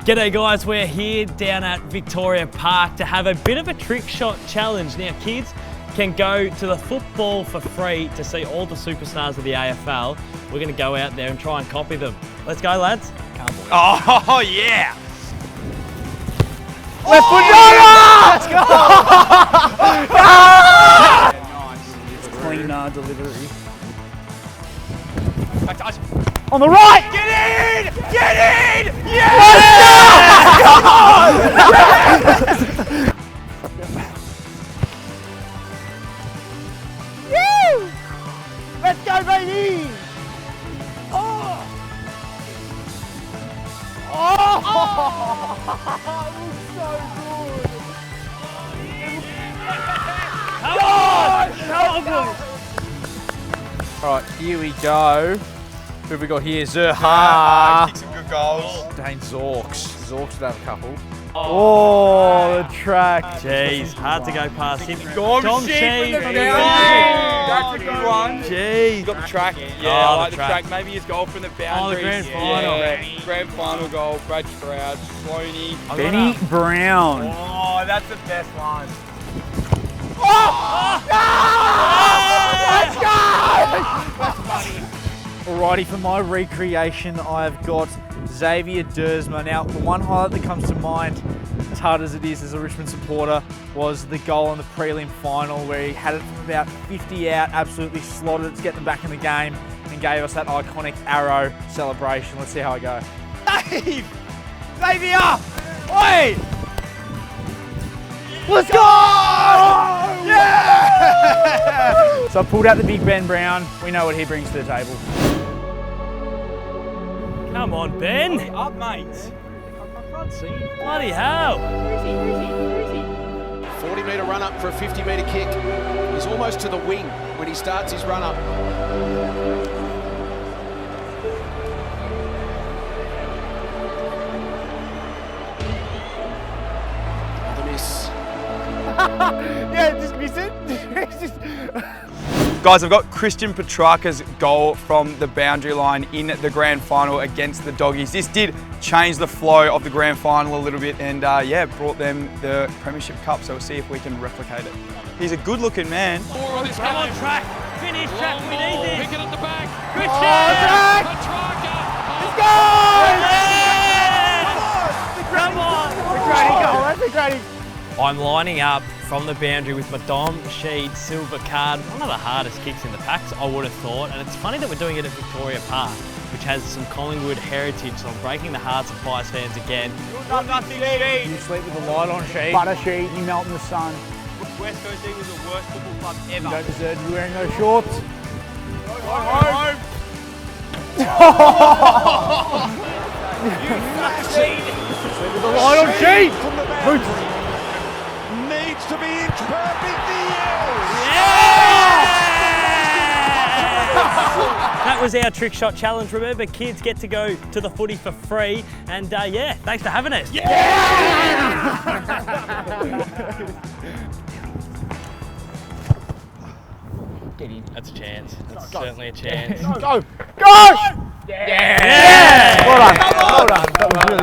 G'day guys, we're here down at Victoria Park to have a bit of a trick shot challenge. Now kids can go to the football for free to see all the superstars of the AFL. We're going to go out there and try and copy them. Let's go lads. Cowboys. Oh yeah! Left foot, let's go! Nice. Clean delivery. Back to us. On the right! Get in! Get in! Yeah! Woo! Let's go, baby! Oh! Oh! It was so good! Come on! All right, here we go. Who have we got here? Zerha. Kick some good goals. Dane Zorks. Zorks would have a couple. Oh, the track. Jeez, hard to go past him. Dom Sheen. Sheen. That's a good one. Jeez. He's got the track. Yeah, Oh, I like the the track. Maybe his goal from the boundary. the grand final. Yeah. Grand final goal. Brad Stroud, Sloaney. Benny Brown. Oh, that's the best one. Let's go! Alrighty, for my recreation, I've got Xavier Dersma. Now, the one highlight that comes to mind, as hard as it is as a Richmond supporter, was the goal in the prelim final where he had it from about 50 out, absolutely slotted it to get them back in the game, and gave us that iconic arrow celebration. Let's see how I go. Dave! Xavier! Oi! Let's go! Yeah! So I pulled out the big Ben Brown. We know what he brings to the table. Come on, Ben. Up, mate. I can't see him. Bloody hell. 40-metre run up for a 50-metre kick. He's almost to the wing when he starts his run up. Another miss. Yeah, just miss it. Guys, I've got Christian Petrarca's goal from the boundary line in the grand final against the Doggies. This did change the flow of the grand final a little bit and yeah, brought them the Premiership Cup, so we'll see if we can replicate it. He's a good looking man. Come on, track. Finish, track. We need this. Pick it at the back. Christian! Petrarca. Let's go! Come on! That's a great goal. That's a great. I'm lining up from the boundary with my Dom Sheed silver card. One of the hardest kicks in the packs, I would have thought. And it's funny that we're doing it at Victoria Park, which has some Collingwood heritage, so I'm breaking the hearts of Pies fans again. Nothing, Sheed. You sleep with the light on, sheet. Butter sheet, you melt in the sun. West Coast Eagles are the worst football club You ever. don't deserve to be wearing those shorts. Home. Sleep with the light on, sheet. Needs to be inch perfect. That was our trick shot challenge. Remember, kids get to go to the footy for free. And yeah, thanks for having us. Get in. That's a chance. That's certainly a chance. Go! Go! Yeah! Well done. Well done. That was really